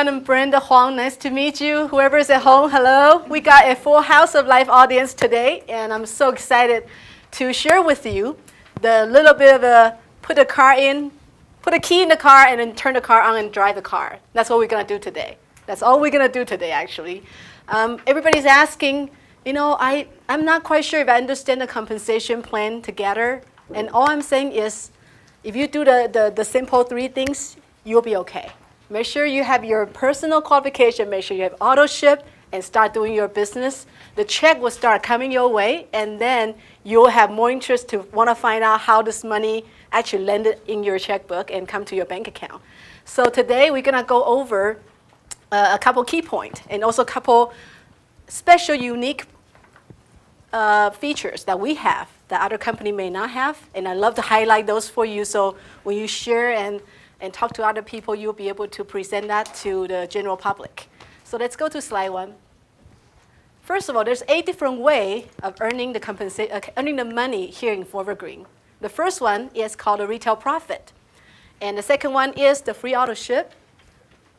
everyone. I'm Brenda Huang. Nice to meet you. Whoever's at home, hello. We got a full house of live audience today, and I'm so excited to share with you the little bit of a put a key in the car, and then turn the car on and drive the car. That's what we're going to do today. That's all we're going to do today, actually. Everybody's asking, I'm not quite sure if I understand the compensation plan together. And all I'm saying is, if you do the simple 3 things, you'll be okay. Make sure you have your personal qualification. Make sure you have auto ship and start doing your business. The check will start coming your way, and then you'll have more interest to want to find out how this money actually landed in your checkbook and come to your bank account. So today we're going to go over a couple key points and also a couple special, unique features that we have that other company may not have, and I love to highlight those for you. So when you share and talk to other people, you'll be able to present that to the general public. So let's go to slide 1. First of all, there's 8 different ways of earning the money here in Forward Green. The first one is called a retail profit, and the second one is the free auto ship.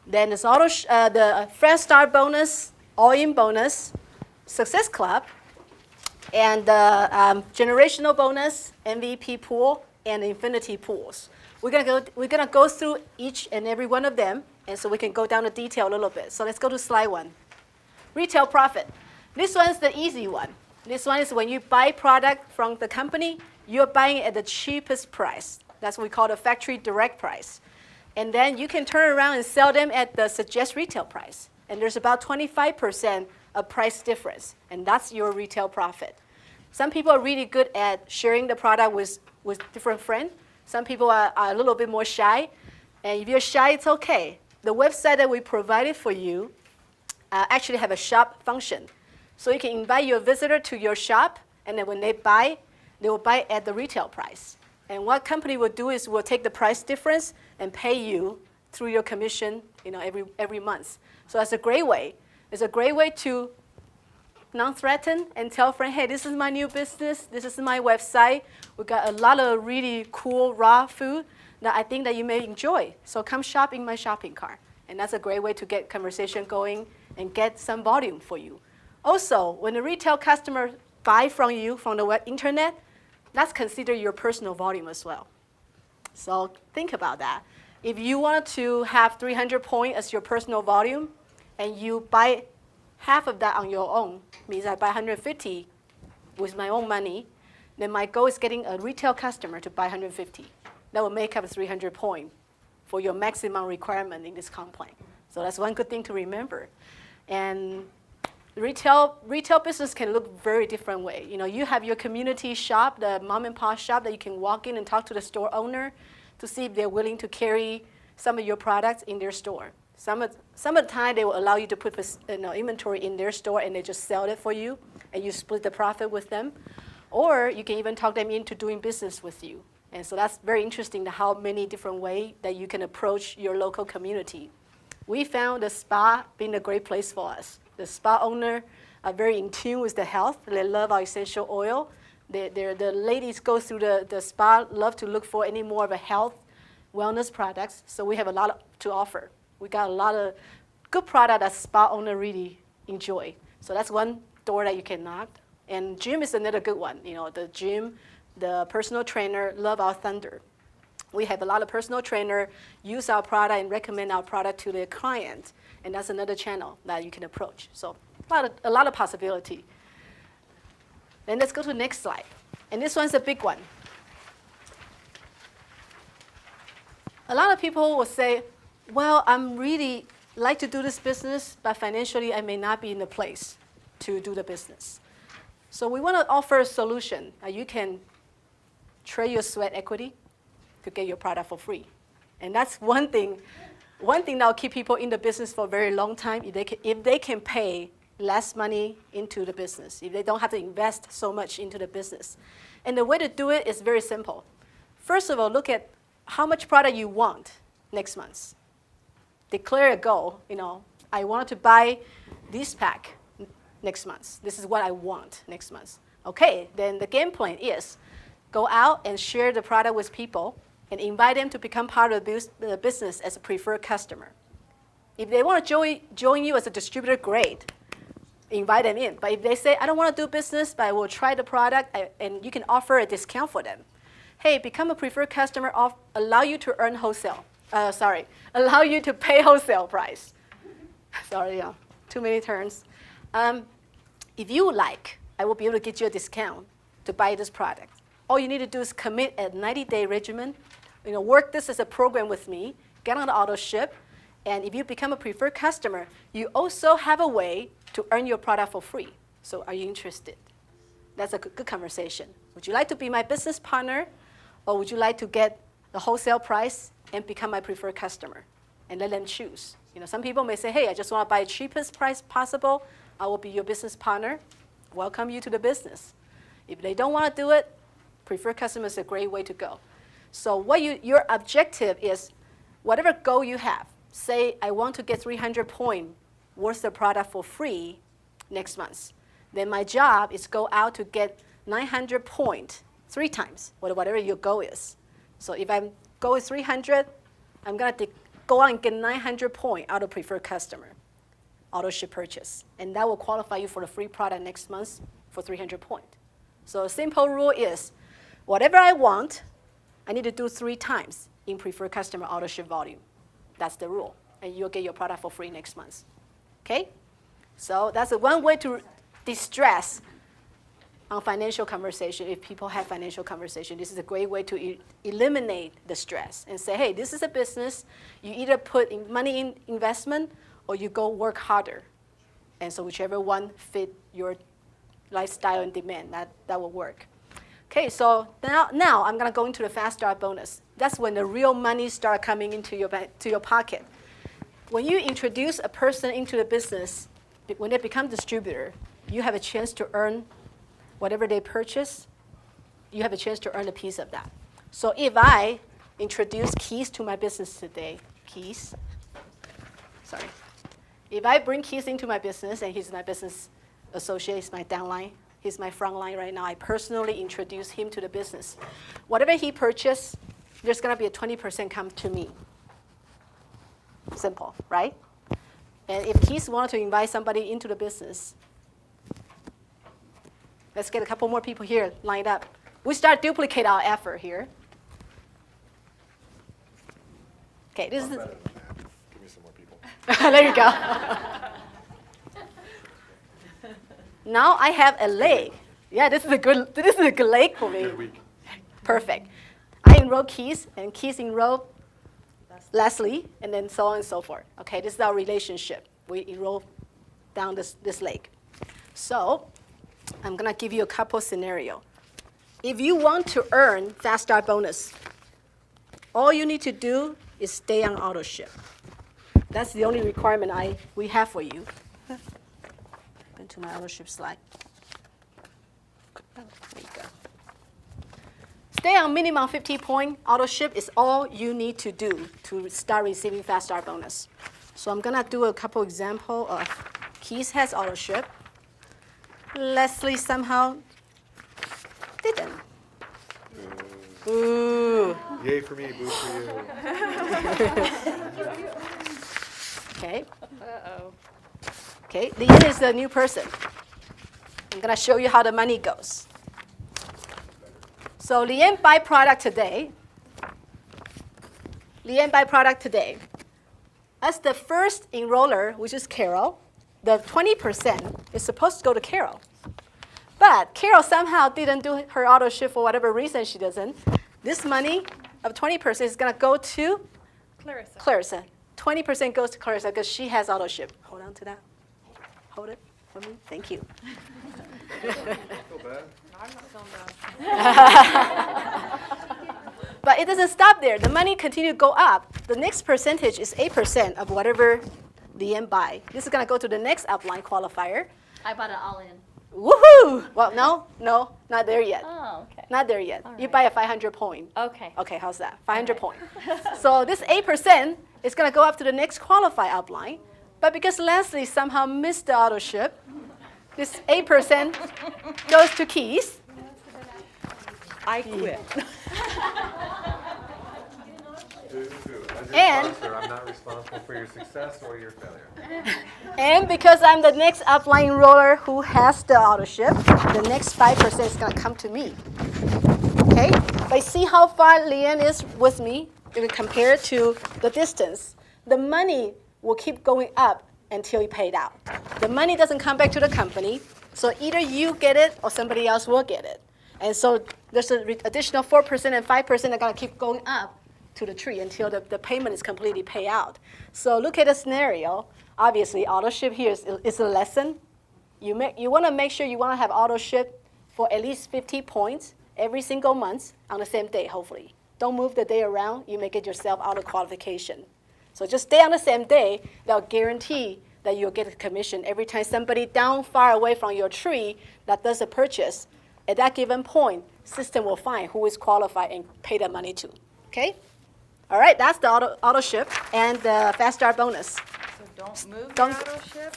Then there's the fresh start bonus, all-in bonus, success club, and the generational bonus, MVP pool, and infinity pools. We're gonna go through each and every one of them, and so we can go down the detail a little bit. So let's go to slide 1. Retail profit. This one's the easy one. This one is when you buy product from the company, you're buying it at the cheapest price. That's what we call the factory direct price. And then you can turn around and sell them at the suggest retail price. And there's about 25% of price difference, and that's your retail profit. Some people are really good at sharing the product with different friends. Some people are a little bit more shy. And if you're shy, it's okay. The website that we provided for you actually have a shop function. So you can invite your visitor to your shop, and then when they will buy at the retail price. And what company will do is will take the price difference and pay you through your commission every month. So that's a great way. It's a great way to non-threaten and tell a friend, hey, this is my new business. This is my website. We got a lot of really cool raw food that I think that you may enjoy. So come shop in my shopping cart. And that's a great way to get conversation going and get some volume for you. Also, when a retail customer buy from you from the internet, that's considered your personal volume as well. So think about that. If you want to have 300 points as your personal volume, and you buy half of that on your own, means I buy 150 with my own money, then my goal is getting a retail customer to buy 150. That will make up 300 points for your maximum requirement in this comp plan. So that's one good thing to remember. And retail business can look very different way. You have your community shop, the mom and pop shop that you can walk in and talk to the store owner to see if they're willing to carry some of your products in their store. Some of the time, they will allow you to put inventory in their store, and they just sell it for you, and you split the profit with them. Or you can even talk them into doing business with you. And so that's very interesting, how many different ways that you can approach your local community. We found the spa being a great place for us. The spa owner are very in tune with the health. They love our essential oil. The ladies go through the spa, love to look for any more of a health, wellness products. So we have a lot to offer. We got a lot of good product that spa owner really enjoy. So that's one door that you can knock. And gym is another good one. The gym, the personal trainer love our thunder. We have a lot of personal trainer use our product and recommend our product to their clients. And that's another channel that you can approach. So a lot of possibility. Then let's go to the next slide. And this one's a big one. A lot of people will say, well, I'm really like to do this business, but financially I may not be in the place to do the business. So we want to offer a solution. You can trade your sweat equity to get your product for free. And that's one thing that will keep people in the business for a very long time, if they can pay less money into the business, if they don't have to invest so much into the business. And the way to do it is very simple. First of all, look at how much product you want next month. Declare a goal. I want to buy this pack next month. This is what I want next month. Okay, then the game plan is go out and share the product with people and invite them to become part of the business as a preferred customer. If they want to join you as a distributor, great. Invite them in. But if they say, I don't want to do business, but I will try the product, and you can offer a discount for them. Hey, become a preferred customer, allow you to earn wholesale. Allow you to pay wholesale price. Sorry, too many terms. If you like, I will be able to get you a discount to buy this product. All you need to do is commit a 90-day regimen. Work this as a program with me. Get on the auto ship. And if you become a preferred customer, you also have a way to earn your product for free. So are you interested? That's a good conversation. Would you like to be my business partner? Or would you like to get the wholesale price and become my preferred customer? And let them choose. Some people may say, hey, I just want to buy the cheapest price possible. I will be your business partner. Welcome you to the business. If they don't want to do it, preferred customer is a great way to go. So your objective is whatever goal you have. Say, I want to get 300 points worth of product for free next month. Then my job is go out to get 900 points 3 times, whatever your goal is. So if my goal is 300, I'm going to go out and get 900 points out of preferred customer, auto ship purchase. And that will qualify you for the free product next month for 300 points. So a simple rule is, whatever I want, I need to do 3 times in preferred customer auto ship volume. That's the rule. And you'll get your product for free next month. Okay? So that's one way to distress on financial conversation. If people have financial conversation, this is a great way to eliminate the stress and say, hey, this is a business. You either put money in investment or you go work harder. And so whichever one fit your lifestyle and demand, that will work. Okay, so now I'm going to go into the fast start bonus. That's when the real money start coming into your pocket. When you introduce a person into the business, when they become distributor, you have a chance to earn whatever they purchase. You have a chance to earn a piece of that. So if I introduce Keith to my business today, Keith, if I bring Keith into my business and he's my business associate, he's my downline, he's my front line right now. I personally introduce him to the business. Whatever he purchased, there's going to be a 20% come to me. Simple, right? And if Keith wanted to invite somebody into the business, let's get a couple more people here lined up. We start duplicate our effort here. Okay, this is. Give me some more people. There you go. Now I have a leg. Yeah, this is a good leg for me. Good week. Perfect. I enroll Keith, and Keith enroll Leslie, and then so on and so forth. Okay, this is our relationship. We enroll down this leg. So I'm going to give you a couple scenarios. If you want to earn fast start bonus, all you need to do is stay on auto ship. That's the only requirement we have for you. Into my auto ship slide. There you go. Stay on minimum 50 point. Auto ship is all you need to do to start receiving fast start bonus. So I'm going to do a couple examples of Keith has auto ship. Leslie somehow didn't. Ooh. Yay for me, boo for you. Okay. Uh-oh. Okay, Leanne is the new person. I'm going to show you how the money goes. So Leanne buy product today. As the first enroller, which is Carol, the 20% is supposed to go to Carol. But Carol somehow didn't do her auto ship for whatever reason she doesn't. This money of 20% is going to go to Clarissa. 20% goes to Clarissa because she has auto ship. Hold on to that. Hold it for me. Thank you. Feel bad? I'm not feeling bad. But it doesn't stop there. The money continues to go up. The next percentage is 8% of whatever Leanne buy. This is going to go to the next upline qualifier. I bought it all in. Woohoo! Well, no, not there yet. Oh, okay. Not there yet. All You right. buy a 500 point. Okay. Okay, how's that? 500 right. point. So this 8% is going to go up to the next qualified upline. But because Leslie somehow missed the auto ship, this 8% goes to Keith. I quit. I As your And- sponsor, I'm not responsible for your success or your failure. And because I'm the next upline roller who has the auto ship, the next 5% is going to come to me. Okay? But see how far Leanne is with me? If we compare it to the distance, the money will keep going up until you pay it out. The money doesn't come back to the company, so either you get it or somebody else will get it. And so there's an additional 4% and 5% that are going to keep going up to the tree until the payment is completely paid out. So look at the scenario. Obviously, auto ship here is a lesson. You want to make sure you want to have auto ship for at least 50 points every single month on the same day, hopefully. Don't move the day around. You make it yourself out of qualification. So just stay on the same day. That'll guarantee that you'll get a commission every time somebody down far away from your tree that does a purchase. At that given point, system will find who is qualified and pay the money to. Okay? All right, that's the auto ship and the fast start bonus. So don't move Don't- your auto ship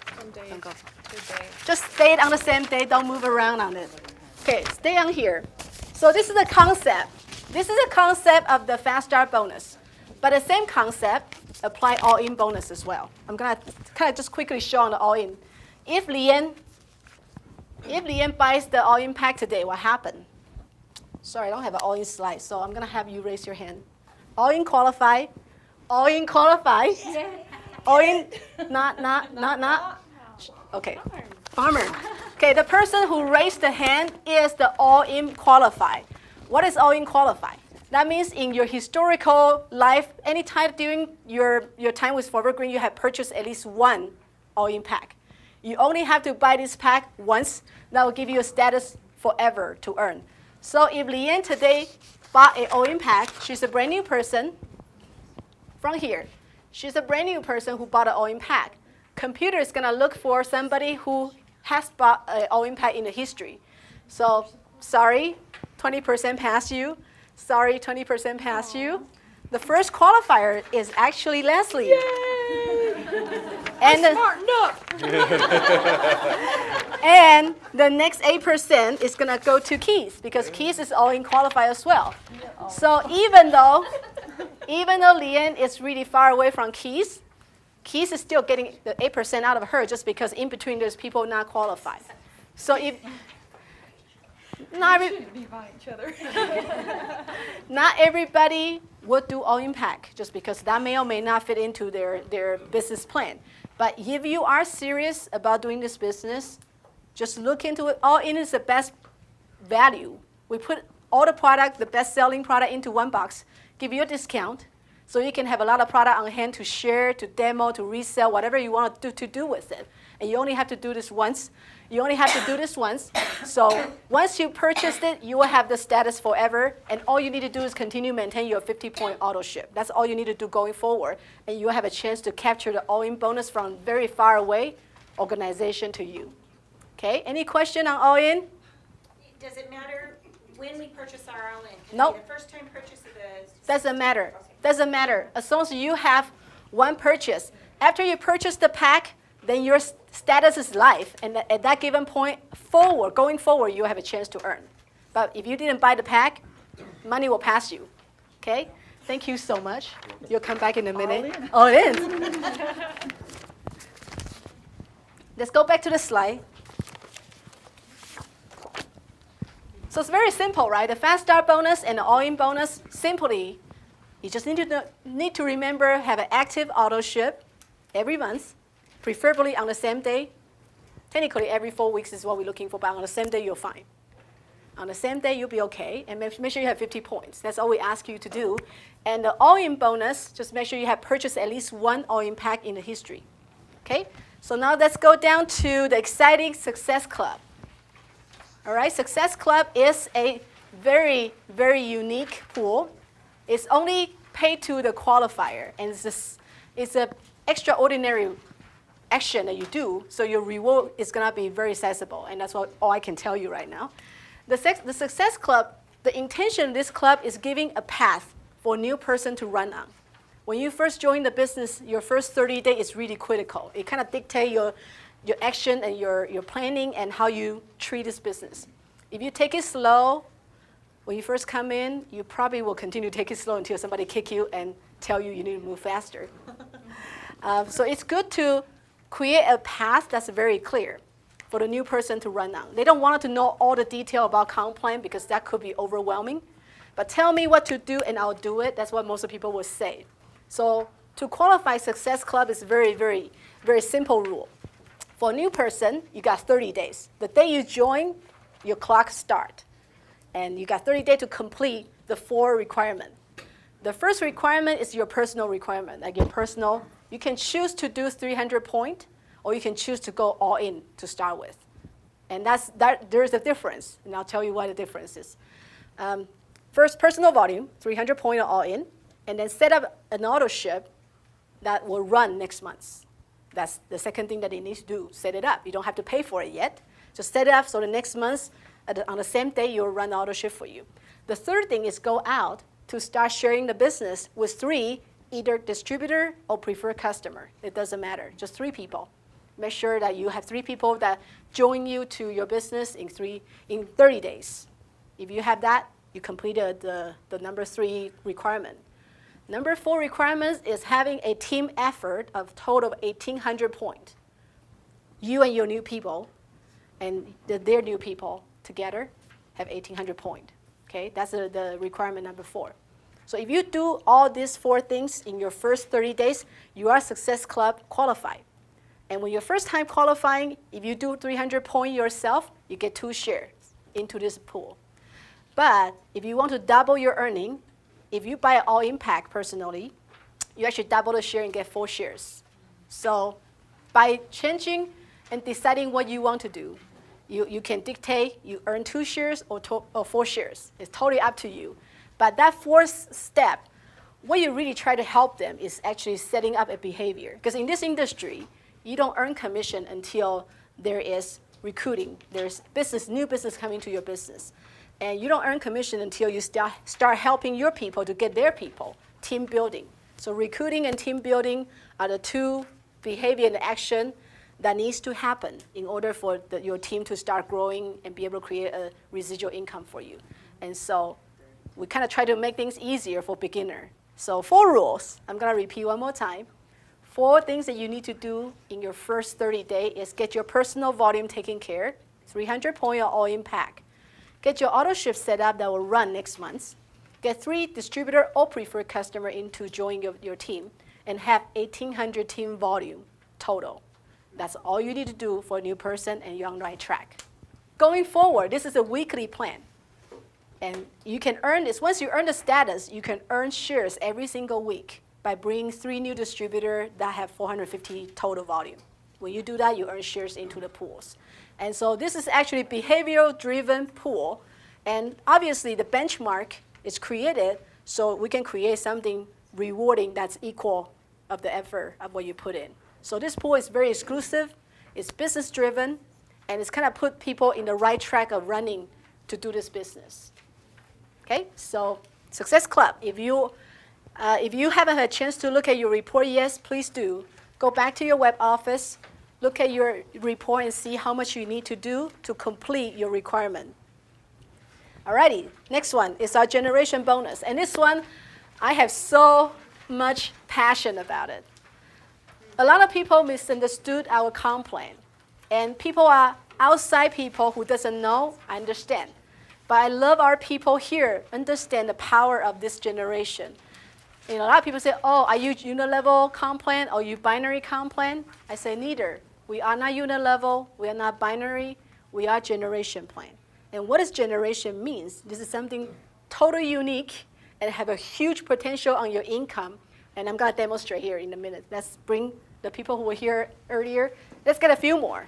from day Don't go. to day. Just stay on the same day. Don't move around on it. Okay, stay on here. So this is the concept. This is a concept of the fast start bonus. But the same concept apply all-in bonus as well. I'm going to kind of just quickly show on the all-in. If Leanne buys the all-in pack today, what happened? Sorry, I don't have an all-in slide, so I'm going to have you raise your hand. All-in qualify. All-in qualify. All-in, not. Okay. Farmer. Okay, the person who raised the hand is the all-in qualified. What is all-in qualified? That means in your historical life, any time during your time with Forever Green, you have purchased at least one all-in pack. You only have to buy this pack once. That will give you a status forever to earn. So if Leanne today bought an all-in pack, she's a brand new person from here. She's a brand new person who bought an all-in pack. Computer is going to look for somebody who has bought an all-in pack in the history. So sorry, 20% past you. Sorry, 20% past you. The first qualifier is actually Leslie. And Smartened up. and the next 8% is going to go to Keith because Keith is all in qualifier as well. So even though Leanne is really far away from Keith, Keith is still getting the 8% out of her just because in between there's people not qualified. So if not, Shouldn't be buying each other. not everybody would do all-in pack just because that may or may not fit into their business plan. But if you are serious about doing this business, just look into it. All-in is the best value. We put all the product, the best-selling product into one box, give you a discount, so you can have a lot of product on hand to share, to demo, to resell, whatever you want to do with it. And you only have to do this once. You only have to do this once. So once you purchased it, you will have the status forever. And all you need to do is continue to maintain your 50-point auto ship. That's all you need to do going forward. And you will have a chance to capture the all-in bonus from very far away organization to you. Okay, any question on all-in? Does it matter when we purchase our all-in? Can it Nope. be the first time purchase of the? Doesn't matter. Doesn't matter. As long as you have one purchase. After you purchase the pack, then your status is live. And at that given point, going forward, you have a chance to earn. But if you didn't buy the pack, money will pass you. Okay? Thank you so much. You'll come back in a minute. All in. Let's go back to the slide. So it's very simple, right? The fast start bonus and the all-in bonus, simply, you just need to remember, have an active auto ship every month, preferably on the same day. Technically, every 4 weeks is what we're looking for, but on the same day, you're fine. On the same day, you'll be okay, and make sure you have 50 points. That's all we ask you to do. And the all-in bonus, just make sure you have purchased at least one all-in pack in the history. Okay? So now let's go down to the exciting Success Club. All right, Success Club is a very, very unique pool. It's only paid to the qualifier, and it's an extraordinary action that you do, so your reward is going to be very sizable, and that's all I can tell you right now. The Success Club, the intention of this club is giving a path for a new person to run on. When you first join the business, your first 30 days is really critical. It kind of dictates your action and your planning and how you treat this business. If you take it slow, When you first come in, you probably will continue to take it slow until somebody kick you and tell you you need to move faster. So it's good to create a path that's very clear for the new person to run on. They don't want to know all the detail about comp plan because that could be overwhelming. But tell me what to do and I'll do it. That's what most of people will say. So to qualify Success Club is very, very, very simple rule. For a new person, you got 30 days. The day you join, your clock starts. And you got 30 days to complete the 4 requirements. The first requirement is your personal requirement, like your personal. You can choose to do 300 points, or you can choose to go all in to start with. And there's a difference, and I'll tell you what the difference is. First, personal volume, 300 points all in, and then set up an auto ship that will run next month. That's the second thing that they need to do, set it up. You don't have to pay for it yet. Just set it up so the next month, on the same day, you'll run the auto ship for you. The third thing is go out to start sharing the business with 3, either distributor or preferred customer. It doesn't matter, just 3 people. Make sure that you have 3 people that join you to your business in 30 days. If you have that, you completed the number 3 requirement. Number 4 requirement is having a team effort of total of 1,800 points. You and your new people and their new people together have 1,800 points. Okay, that's the requirement number 4. So if you do all these 4 things in your first 30 days, you are Success Club qualified. And when you're first time qualifying, if you do 300 points yourself, you get 2 shares into this pool. But if you want to double your earning, if you buy all impact personally, you actually double the share and get 4 shares. So by changing and deciding what you want to do, you can dictate you earn 2 shares or 4 shares. It's totally up to you. But that 4th step, what you really try to help them is actually setting up a behavior. Because in this industry, you don't earn commission until there is recruiting. There's new business coming to your business. And you don't earn commission until you start helping your people to get their people, team building. So recruiting and team building are the 2 behavior and action that needs to happen in order for your team to start growing and be able to create a residual income for you. And so we kind of try to make things easier for beginner. So 4 rules. I'm going to repeat one more time. 4 things that you need to do in your first 30 days is get your personal volume taken care, 300 point or all in pack. Get your auto ship set up that will run next month. Get 3 distributor or preferred customer in to join your team and have 1,800 team volume total. That's all you need to do for a new person and you're on the right track. Going forward, this is a weekly plan. And you can earn this. Once you earn the status, you can earn shares every single week by bringing 3 new distributors that have 450 total volume. When you do that, you earn shares into the pools. And so this is actually a behavioral-driven pool. And obviously, the benchmark is created so we can create something rewarding that's equal of the effort of what you put in. So this pool is very exclusive, it's business-driven, and it's kind of put people in the right track of running to do this business. Okay, so Success Club, if you haven't had a chance to look at your report yet, please do. Go back to your web office, look at your report and see how much you need to do to complete your requirement. Alrighty, next one is our generation bonus. And this one, I have so much passion about it. A lot of people misunderstood our comp plan. And people are outside people who doesn't know, I understand. But I love our people here understand the power of this generation. You know, a lot of people say, oh, are you unit level comp plan or you binary comp plan? I say neither. We are not unit level, we are not binary, we are generation plan. And what does generation means? This is something totally unique and have a huge potential on your income. And I'm going to demonstrate here in a minute. Let's bring the people who were here earlier. Let's get a few more.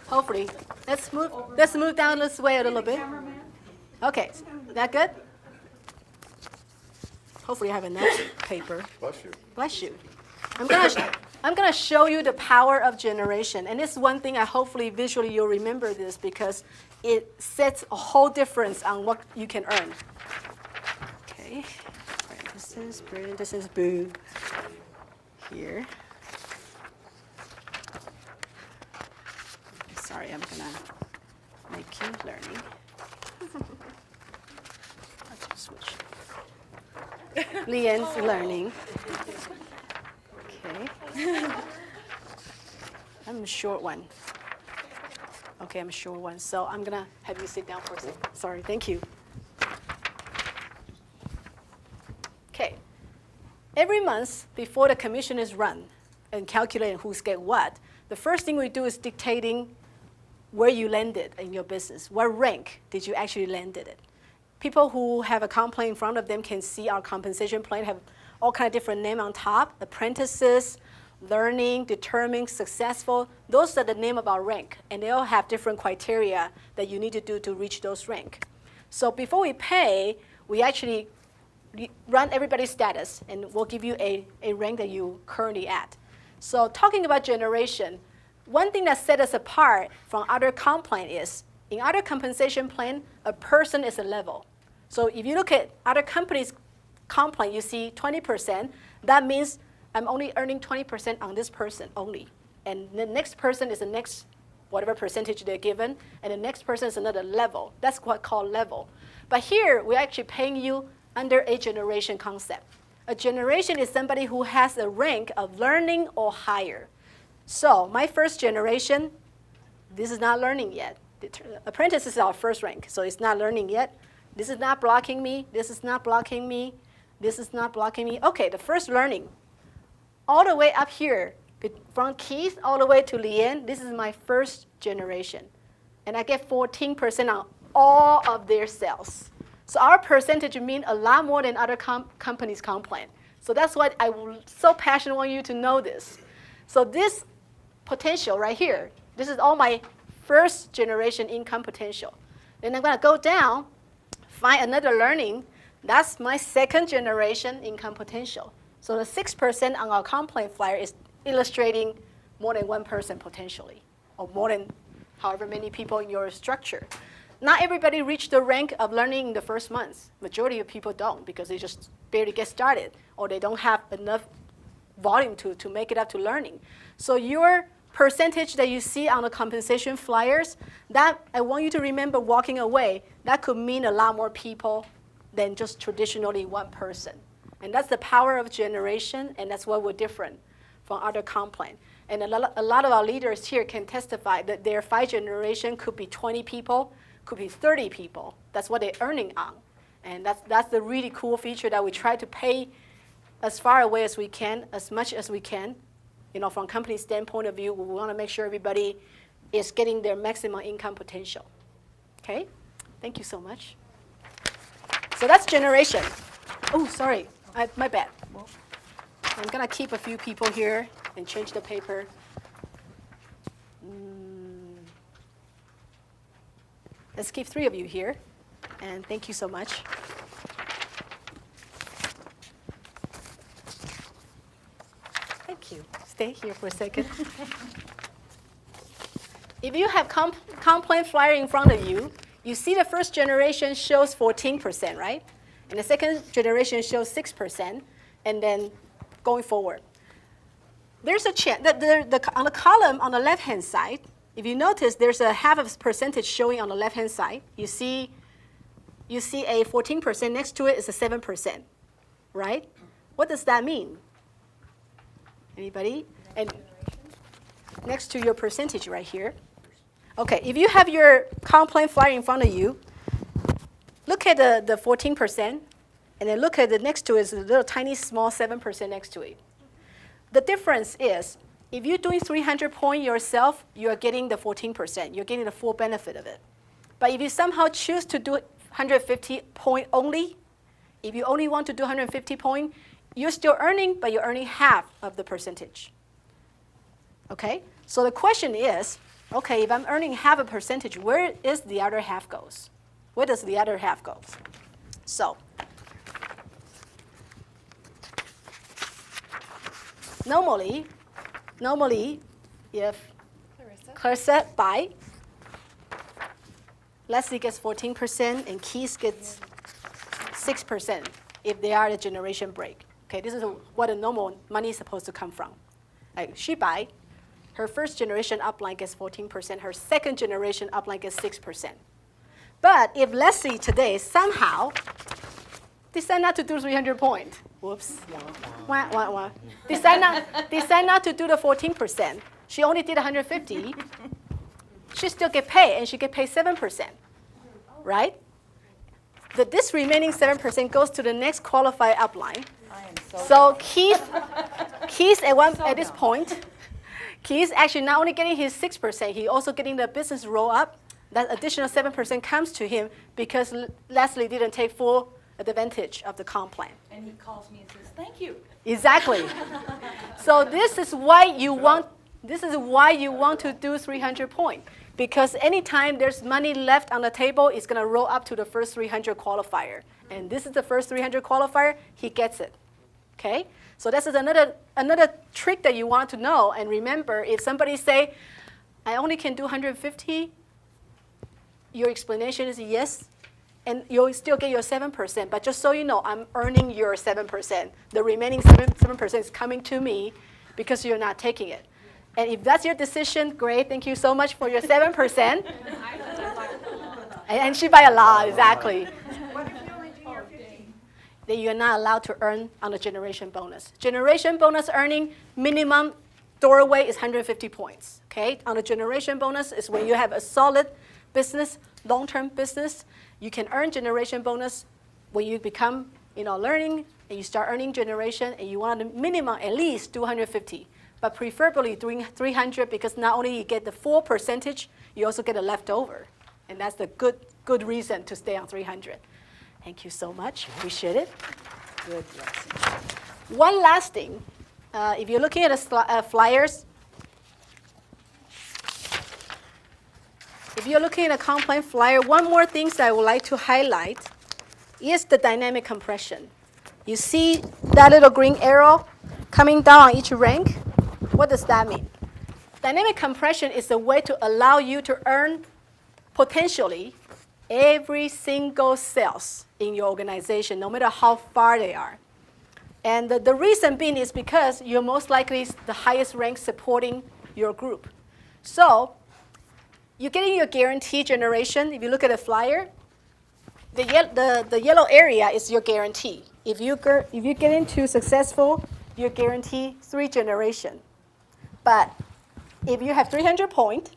Hopefully. Let's move down this way a little bit. Okay, that good? Hopefully I have enough paper. Bless you. Bless you. I'm gonna show you the power of generation. And this is one thing I hopefully visually you'll remember this because it sets a whole difference on what you can earn. Okay, parentheses, boo, here. Sorry, I'm gonna make you learning. Let's just switch. Leanne's learning. Okay. I'm a short one. Okay, I'm a short one. So I'm gonna have you sit down for a second. Sorry, thank you. Okay. Every month before the commission is run and calculating who's get what, the first thing we do is dictating where you landed in your business. What rank did you actually landed it? People who have a comp plan in front of them can see our compensation plan have all kind of different name on top. Apprentices, learning, determined, successful. Those are the name of our rank, and they all have different criteria that you need to do to reach those rank. So before we pay, we actually run everybody's status, and we'll give you a rank that you currently at. So talking about generation, one thing that sets us apart from other comp plan is, in other compensation plan, a person is a level. So if you look at other companies' comp plan, you see 20%. That means I'm only earning 20% on this person only. And the next person is the next whatever percentage they're given, and the next person is another level. That's what called level. But here, we're actually paying you under a generation concept. A generation is somebody who has a rank of learning or higher. So my first generation, this is not learning yet. Apprentice is our first rank, so it's not learning yet. This is not blocking me. This is not blocking me. This is not blocking me. Okay, the first learning, all the way up here, from Keith all the way to Leanne, this is my first generation. And I get 14% on all of their sales. So our percentage means a lot more than other companies' comp plan. So that's why I so passionate want you to know this. So this potential right here, this is all my first generation income potential. Then I'm gonna go down, find another learning. That's my second generation income potential. So the 6% on our comp plan flyer is illustrating more than one person potentially, or more than however many people in your structure. Not everybody reached the rank of learning in the first month. Majority of people don't, because they just barely get started, or they don't have enough volume to make it up to learning. So your percentage that you see on the compensation flyers, that I want you to remember walking away, that could mean a lot more people than just traditionally one person. And that's the power of generation, and that's why we're different from other comp plan. And a lot of our leaders here can testify that their 5 generation could be 20 people, could be 30 people. That's what they're earning on. And that's the really cool feature that we try to pay as far away as we can, as much as we can. You know, from company standpoint of view, we want to make sure everybody is getting their maximum income potential. Okay? Thank you so much. So that's generation. Oh, sorry. My bad. I'm going to keep a few people here and change the paper. Let's keep 3 of you here. And thank you so much. Thank you. Stay here for a second. If you have comp plan flyer in front of you, you see the first generation shows 14%, right? And the second generation shows 6%, and then going forward. There's a chance, on the column on the left-hand side, if you notice, there's a half of percentage showing on the left-hand side. You see a 14%, next to it is a 7%, right? What does that mean? Anybody? And next to your percentage right here. Okay, if you have your comp plan flyer in front of you, look at the 14%, and then look at the next to it is a little tiny small 7% next to it. The difference is, if you're doing 300 point yourself, you're getting the 14%. You're getting the full benefit of it. But if you somehow choose to do 150 point only, if you only want to do 150 point, you're still earning, but you're earning half of the percentage. Okay? So the question is, okay, if I'm earning half a percentage, where is the other half goes? Where does the other half go? So, normally, if Clarissa buy Leslie gets 14%, and Keith gets 6% if they are the generation break. Okay, this is what a normal money is supposed to come from. Like Shibai, her first generation upline gets 14%, her second generation upline gets 6%. But if Leslie today somehow decide not to do 300 points, whoops, wah, wah, wah. Decide not to do the 14%, she only did 150, she still get paid, and she get paid 7%, right? This remaining 7% goes to the next qualified upline. I am So Keith at this point, Keith actually not only getting his 6%, he also getting the business roll up. That additional 7% comes to him because Leslie didn't take full advantage of the comp plan. And he calls me and says, thank you. Exactly. So this is why you want to do 300 points. Because anytime there's money left on the table, it's going to roll up to the first 300 qualifier. And this is the first 300 qualifier, he gets it. Okay? So this is another trick that you want to know. And remember, if somebody say, I only can do 150, your explanation is yes, and you'll still get your 7%. But just so you know, I'm earning your 7%. The remaining 7% is coming to me because you're not taking it. And if that's your decision, great. Thank you so much for your 7%. And she buy a lot, exactly. What if you only do your 50? Then you're not allowed to earn on the generation bonus. Generation bonus earning minimum doorway is 150 points. Okay? On the generation bonus is when you have a solid business, long-term business. You can earn generation bonus when you become, learning and you start earning generation, and you want a minimum at least 250. But preferably doing 300 because not only you get the full percentage, you also get a leftover. And that's the good reason to stay on 300. Thank you so much. Appreciate it. Good. One last thing. If you're looking at the flyers, if you're looking at a comp plan flyer, one more thing that I would like to highlight is the dynamic compression. You see that little green arrow coming down on each rank? What does that mean? Dynamic compression is a way to allow you to earn potentially every single sales in your organization, no matter how far they are. And the reason being is because you're most likely the highest rank supporting your group. So you're getting your guarantee generation. If you look at the flyer, the yellow area is your guarantee. If you get into successful, you guarantee 3 generation. But if you have 300 points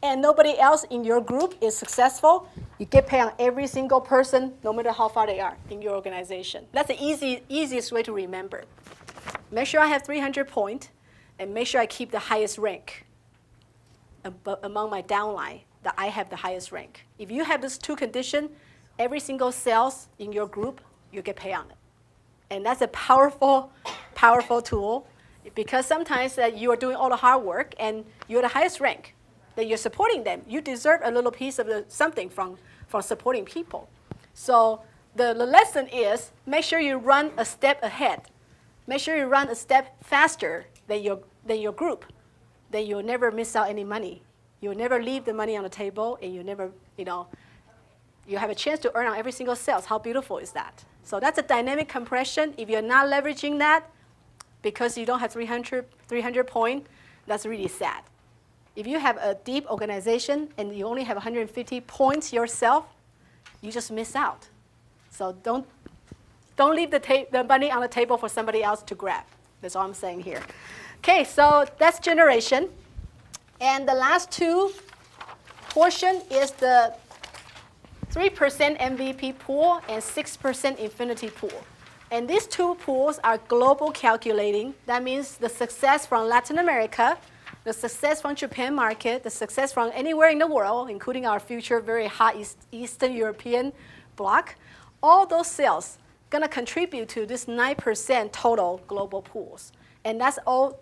and nobody else in your group is successful, you get paid on every single person, no matter how far they are in your organization. That's the easiest way to remember. Make sure I have 300 points, and make sure I keep the highest rank among my downline, that I have the highest rank. If you have these 2 conditions, every single sales in your group, you get paid on it. And that's a powerful, powerful tool. Because sometimes you are doing all the hard work and you're the highest rank, that you're supporting them. You deserve a little piece of something from supporting people. So the lesson is make sure you run a step ahead. Make sure you run a step faster than your group. Then you'll never miss out any money. You'll never leave the money on the table, and you never, you have a chance to earn on every single sales. How beautiful is that? So that's a dynamic compression. If you're not leveraging that, because you don't have 300 points, that's really sad. If you have a deep organization and you only have 150 points yourself, you just miss out. So don't leave the money on the table for somebody else to grab. That's all I'm saying here. Okay, so that's generation. And the last 2 portion is the 3% MVP pool and 6% infinity pool. And these 2 pools are global calculating. That means the success from Latin America, the success from Japan market, the success from anywhere in the world, including our future very hot Eastern European bloc. All those sales going to contribute to this 9% total global pools. And that's all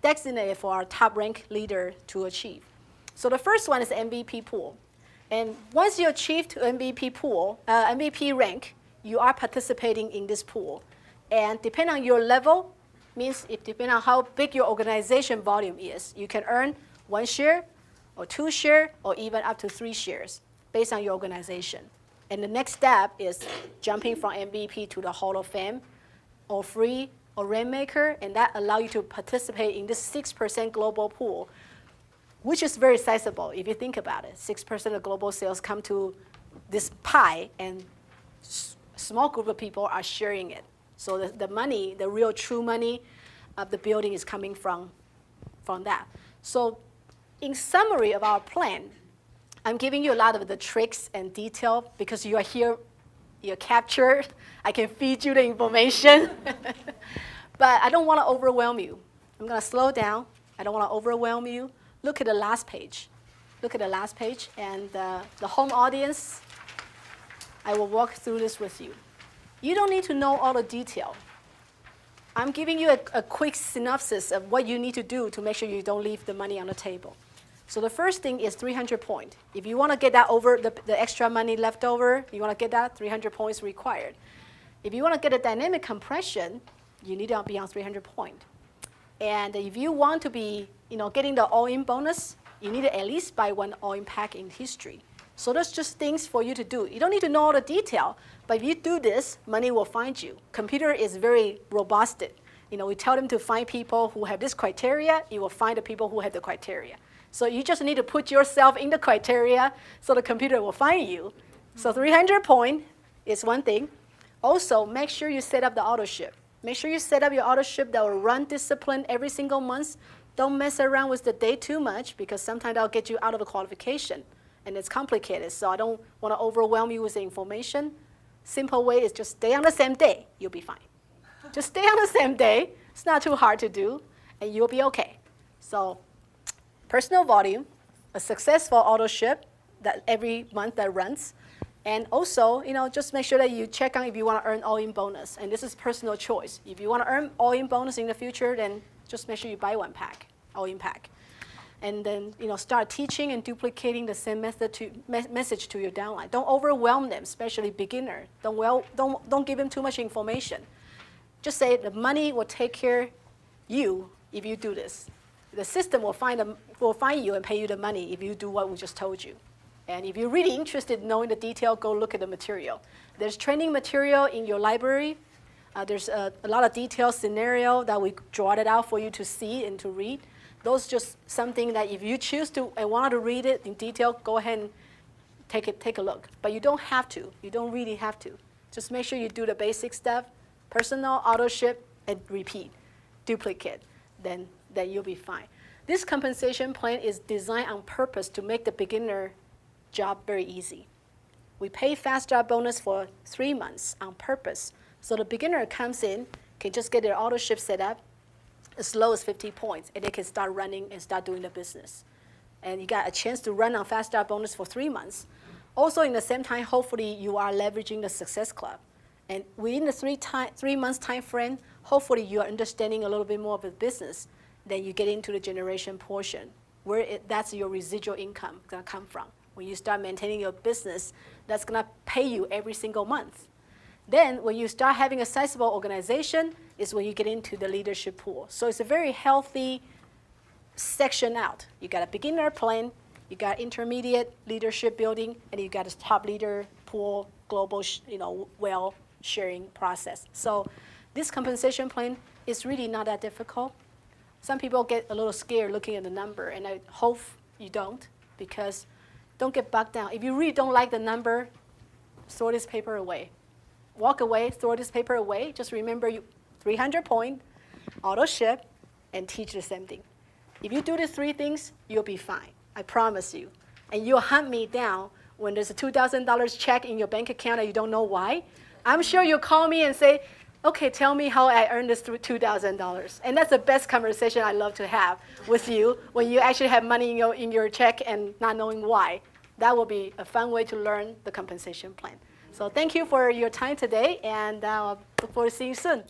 designated for our top rank leader to achieve. So the first one is MVP pool. And once you achieve to MVP rank, you are participating in this pool. And depending on your level, means it depends on how big your organization volume is. You can earn 1 share or 2 share or even up to 3 shares. based on your organization. And the next step is jumping from MVP to the Hall of Fame, or free, or Rainmaker, and that allow you to participate in this 6% global pool, which is very sizable if you think about it. 6% of global sales come to this pie, and small group of people are sharing it. So the money, the real true money of the building is coming from that. So in summary of our plan, I'm giving you a lot of the tricks and detail because you are here, you're captured. I can feed you the information. But I don't want to overwhelm you. I'm going to slow down. I don't want to overwhelm you. Look at the last page. Look at the last page. And the home audience, I will walk through this with you. You don't need to know all the detail. I'm giving you a quick synopsis of what you need to do to make sure you don't leave the money on the table. So the first thing is 300 points. If you want to get that over, the extra money left over, you want to get that, 300 points required. If you want to get a dynamic compression, you need to be on 300 points. And if you want to be getting the all-in bonus, you need to at least buy one all-in pack in history. So that's just things for you to do. You don't need to know all the detail, but if you do this, money will find you. Computer is very robust. We tell them to find people who have this criteria, you will find the people who have the criteria. So you just need to put yourself in the criteria so the computer will find you. So 300 points is one thing. Also, make sure you set up the auto ship. Make sure you set up your auto ship that will run discipline every single month. Don't mess around with the date too much because sometimes that'll get you out of the qualification. And it's complicated, so I don't want to overwhelm you with the information. Simple way is just stay on the same day. You'll be fine. Just stay on the same day. It's not too hard to do, and you'll be okay. So personal volume, a successful auto ship that every month that runs, and also, just make sure that you check on if you want to earn all-in bonus. And this is personal choice. If you want to earn all-in bonus in the future, then just make sure you buy one pack, all-in pack. And then, start teaching and duplicating the same message to your downline. Don't overwhelm them, especially beginner. Don't give them too much information. Just say the money will take care of you if you do this. The system will find you and pay you the money if you do what we just told you. And if you're really interested in knowing the detail, go look at the material. There's training material in your library. There's a lot of detailed scenario that we draw it out for you to see and to read. Those just something that if you choose to and want to read it in detail, go ahead and take a look. But you don't have to. You don't really have to. Just make sure you do the basic stuff, personal, auto ship, and repeat, duplicate. Then you'll be fine. This compensation plan is designed on purpose to make the beginner job very easy. We pay fast start bonus for 3 months on purpose. So the beginner comes in, can just get their auto ship set up, as low as 50 points, and they can start running and start doing the business. And you got a chance to run on fast start bonus for 3 months. Also, in the same time, hopefully you are leveraging the Success Club. And within the 3 months time frame, hopefully you are understanding a little bit more of the business. Then you get into the generation portion, where that's your residual income gonna come from. When you start maintaining your business, that's gonna pay you every single month. Then when you start having a sizable organization is when you get into the leadership pool. So it's a very healthy section out. You got a beginner plan, you got intermediate leadership building, and you got a top leader pool, global, well sharing process. So this compensation plan is really not that difficult. Some people get a little scared looking at the number, and I hope you don't, because don't get bogged down. If you really don't like the number, throw this paper away. Walk away, throw this paper away. Just remember 300 point, auto ship, and teach the same thing. If you do these 3 things, you'll be fine. I promise you. And you'll hunt me down when there's a $2,000 check in your bank account and you don't know why. I'm sure you'll call me and say, okay, tell me how I earned this $2,000. And that's the best conversation I love to have with you when you actually have money in your check and not knowing why. That will be a fun way to learn the compensation plan. So thank you for your time today, and look forward to seeing you soon.